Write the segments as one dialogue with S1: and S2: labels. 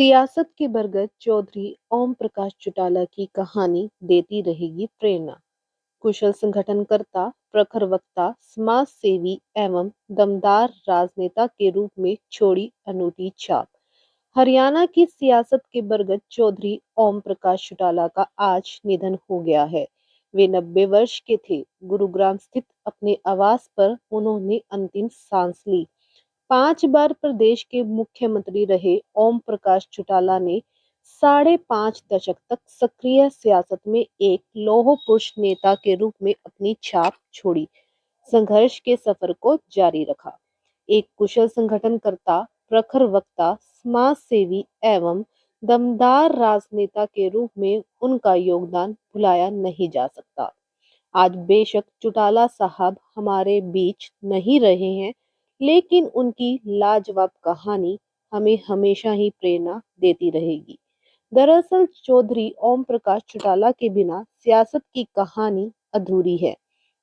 S1: सियासत के बरगद चौधरी ओम प्रकाश चौटाला की कहानी देती रहेगी प्रेरणा। कुशल संगठनकर्ता, प्रखर वक्ता, समाज सेवी एवं दमदार राजनेता के रूप में छोड़ी अनूठी छाप। हरियाणा की सियासत के बरगद चौधरी ओम प्रकाश चौटाला का आज निधन हो गया है। वे 90 वर्ष के थे। गुरुग्राम स्थित अपने आवास पर उन्होंने अंतिम सांस ली। 5 बार प्रदेश के मुख्यमंत्री रहे ओम प्रकाश चौटाला ने 5.5 दशक तक सक्रिय सियासत में एक लौह पुरुष नेता के रूप में अपनी छाप छोड़ी। संघर्ष के सफर को जारी रखा। एक कुशल संगठनकर्ता, प्रखर वक्ता, समाज सेवी एवं दमदार राजनेता के रूप में उनका योगदान भुलाया नहीं जा सकता। आज बेशक चौटाला साहब हमारे बीच नहीं रहे हैं, लेकिन उनकी लाजवाब कहानी हमें हमेशा ही प्रेरणा देती रहेगी। दरअसल चौधरी ओम प्रकाश चौटाला के बिना सियासत की कहानी अधूरी है।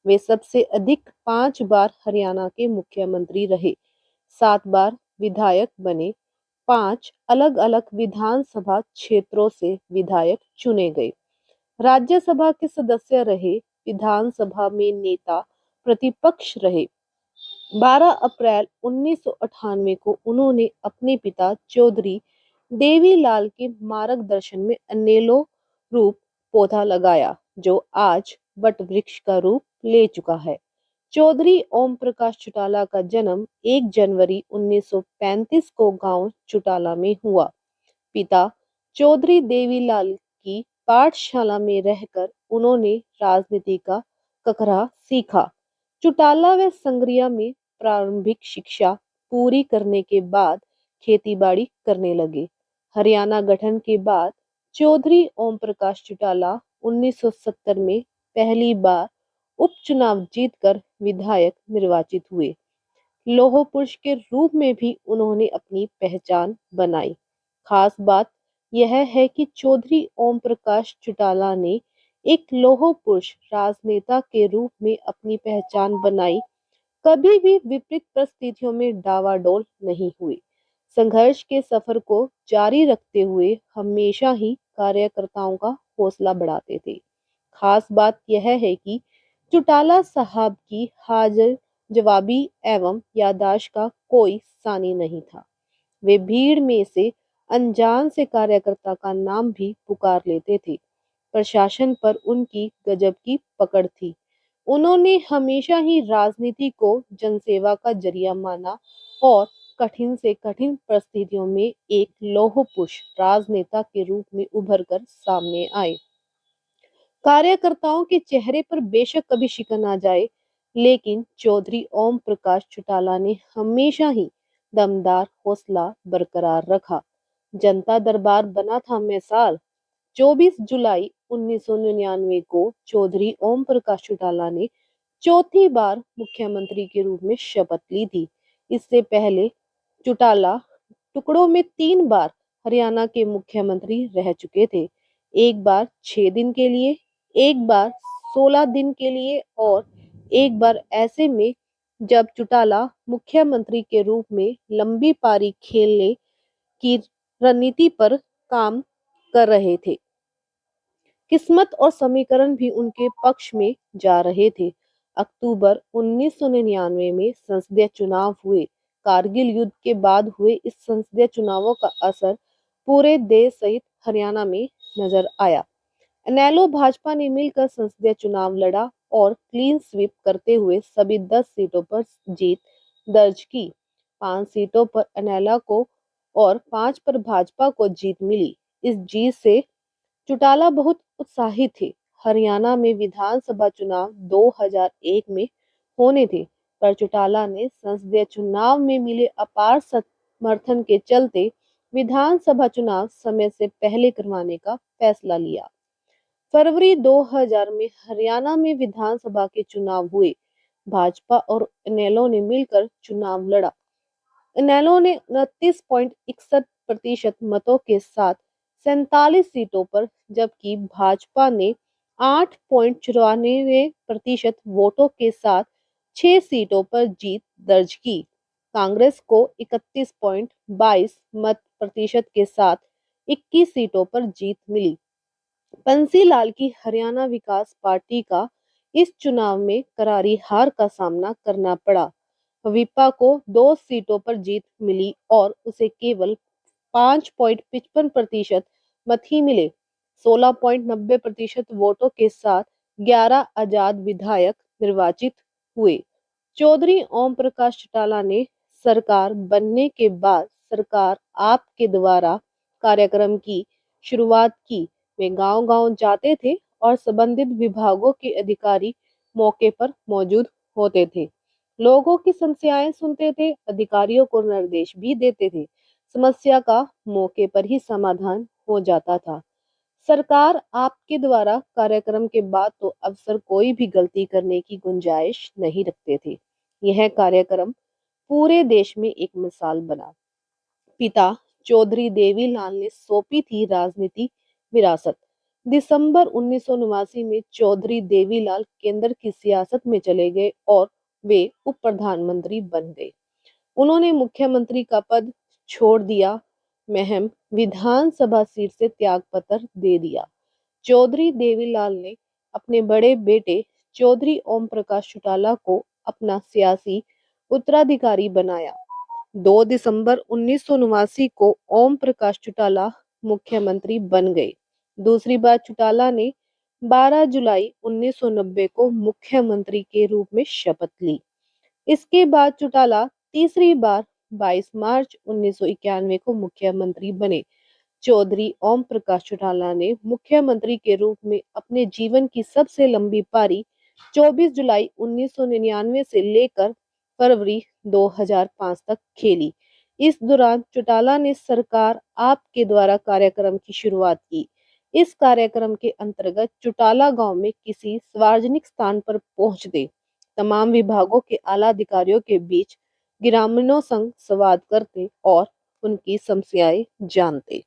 S1: वे सबसे अधिक 5 बार हरियाणा के मुख्यमंत्री रहे, 7 बार विधायक बने, 5 अलग-अलग विधानसभा क्षेत्रों से विधायक चुने गए, राज्यसभा के सदस्य रहे, विधानसभा में नेता प्रतिपक्ष रहे। 12 अप्रैल 1998 को उन्होंने अपने पिता चौधरी देवीलाल के मार्गदर्शन में अनेलो रूप पौधा लगाया, जो आज वट वृक्ष का रूप ले चुका है। चौधरी ओम प्रकाश चौटाला का जन्म 1 जनवरी 1935 को गांव चौटाला में हुआ। पिता चौधरी देवीलाल की पाठशाला में रहकर उन्होंने राजनीति का ककरा सीखा। चौटाला व संगरिया में प्रारंभिक शिक्षा पूरी करने के बाद खेतीबाड़ी करने लगे। हरियाणा गठन के बाद चौधरी ओम प्रकाश चौटाला 1970 में पहली बार उपचुनाव जीतकर विधायक निर्वाचित हुए। लौह पुरुष के रूप में भी उन्होंने अपनी पहचान बनाई। खास बात यह है कि चौधरी ओम प्रकाश चौटाला ने एक लौह पुरुष राजनेता के रूप में अपनी पहचान बनाई, कभी भी विपरीत परिस्थितियों में डावाडोल नहीं हुए। संघर्ष के सफर को जारी रखते हुए हमेशा ही कार्यकर्ताओं का हौसला बढ़ाते थे। खास बात यह है कि चौटाला साहब की हाजिर जवाबी एवं याददाश्त का कोई सानी नहीं था। वे भीड़ में से अनजान से कार्यकर्ता का नाम भी पुकार लेते थे। प्रशासन पर उनकी गजब की पकड़ थी। उन्होंने हमेशा ही राजनीति को जनसेवा का जरिया माना और कठिन से कठिन परिस्थितियों में एक लौह पुरुष राजनेता के रूप में उभर कर सामने आए। कार्यकर्ताओं के चेहरे पर बेशक कभी शिकन आ जाए, लेकिन चौधरी ओम प्रकाश चौटाला ने हमेशा ही दमदार हौसला बरकरार रखा। जनता दरबार बना था मिसाल। 24 जुलाई 1999 को चौधरी ओम प्रकाश चौटाला ने चौथी बार मुख्यमंत्री के रूप में शपथ ली थी। इससे पहले चौटाला टुकड़ों में 3 बार हरियाणा के मुख्यमंत्री रह चुके थे। एक बार 6 दिन के लिए, एक बार 16 दिन के लिए और एक बार ऐसे में जब चौटाला मुख्यमंत्री के रूप में लंबी पारी खेलने की रणनीति पर काम कर रहे थे। किस्मत और समीकरण भी उनके पक्ष में जा रहे थे। अक्टूबर 1999 में संसदीय चुनाव हुए। कारगिल युद्ध के बाद हुए इस संसदीय चुनावों का असर पूरे देश सहित हरियाणा में नजर आया। इनेलो भाजपा ने मिलकर संसदीय चुनाव लड़ा और क्लीन स्वीप करते हुए सभी 10 सीटों पर जीत दर्ज की। 5 सीटों पर इनेलो को और 5 पर भाजपा को जीत मिली। इस जीत से चौटाला बहुत उत्साहित थे। हरियाणा में विधानसभा चुनाव 2001 में होने थे, पर चौटाला ने संसदीय चुनाव में मिले अपार समर्थन के चलते विधानसभा चुनाव समय से पहले करवाने का फैसला लिया। फरवरी 2000 में हरियाणा में विधानसभा के चुनाव हुए। भाजपा और इनेलो ने मिलकर चुनाव लड़ा। इनेलो ने 29.61% मतों के साथ 47 सीटों पर, जबकि भाजपा ने 8.94% वोटों के साथ 6 सीटों पर जीत दर्ज की। कांग्रेस को 31.22 मत प्रतिशत के साथ 21 सीटों पर जीत मिली। बंसी लाल की हरियाणा विकास पार्टी का इस चुनाव में करारी हार का सामना करना पड़ा। विपा को 2 सीटों पर जीत मिली और उसे केवल 5.55% मत ही मिले। 16.90% वोटों के साथ 11 आजाद विधायक निर्वाचित हुए। चौधरी ओम प्रकाश चौटाला ने सरकार बनने के बाद सरकार आपके द्वारा कार्यक्रम की शुरुआत की। वे गांव-गांव जाते थे और संबंधित विभागों के अधिकारी मौके पर मौजूद होते थे। लोगों की समस्याएं सुनते थे, अधिकारियों को निर्देश भी देते थे। समस्या का मौके पर ही समाधान हो जाता था। सरकार आपके द्वारा कार्यक्रम के बाद तो अफसर कोई भी गलती करने की गुंजाइश नहीं रखते थे। यह कार्यक्रम पूरे देश में एक मिसाल बना। पिता चौधरी देवीलाल ने सौंपी थी राजनीति विरासत। दिसंबर 1989 में चौधरी देवीलाल केंद्र की सियासत में चले गए और वे उप प्रधानमंत्री बन गए। उन्होंने मुख्यमंत्री का पद छोड़ दिया। महम विधानसभा सीट से त्याग पत्र दे दिया। चौधरी देवीलाल ने अपने बड़े बेटे चौधरी ओम प्रकाश चौटाला को अपना सियासी उत्तराधिकारी बनाया। 2 दिसंबर 1989 को ओम प्रकाश चौटाला मुख्यमंत्री बन गए। दूसरी बार चौटाला ने 12 जुलाई 1990 को मुख्यमंत्री के रूप में शपथ ली। इसके बाद चौटाला तीसरी बार 22 मार्च 1991 को मुख्यमंत्री बने। चौधरी ओम प्रकाश चौटाला ने मुख्यमंत्री के रूप में अपने जीवन की सबसे लंबी पारी 24 जुलाई 1999 से लेकर फरवरी 2005 तक खेली। इस दौरान चौटाला ने सरकार आपके द्वारा कार्यक्रम की शुरुआत की। इस कार्यक्रम के अंतर्गत चौटाला गांव में किसी सार्वजनिक स्थान पर पहुंचते तमाम विभागों के आला अधिकारियों के बीच ग्रामीणों संग संवाद करते और उनकी समस्याएं जानते।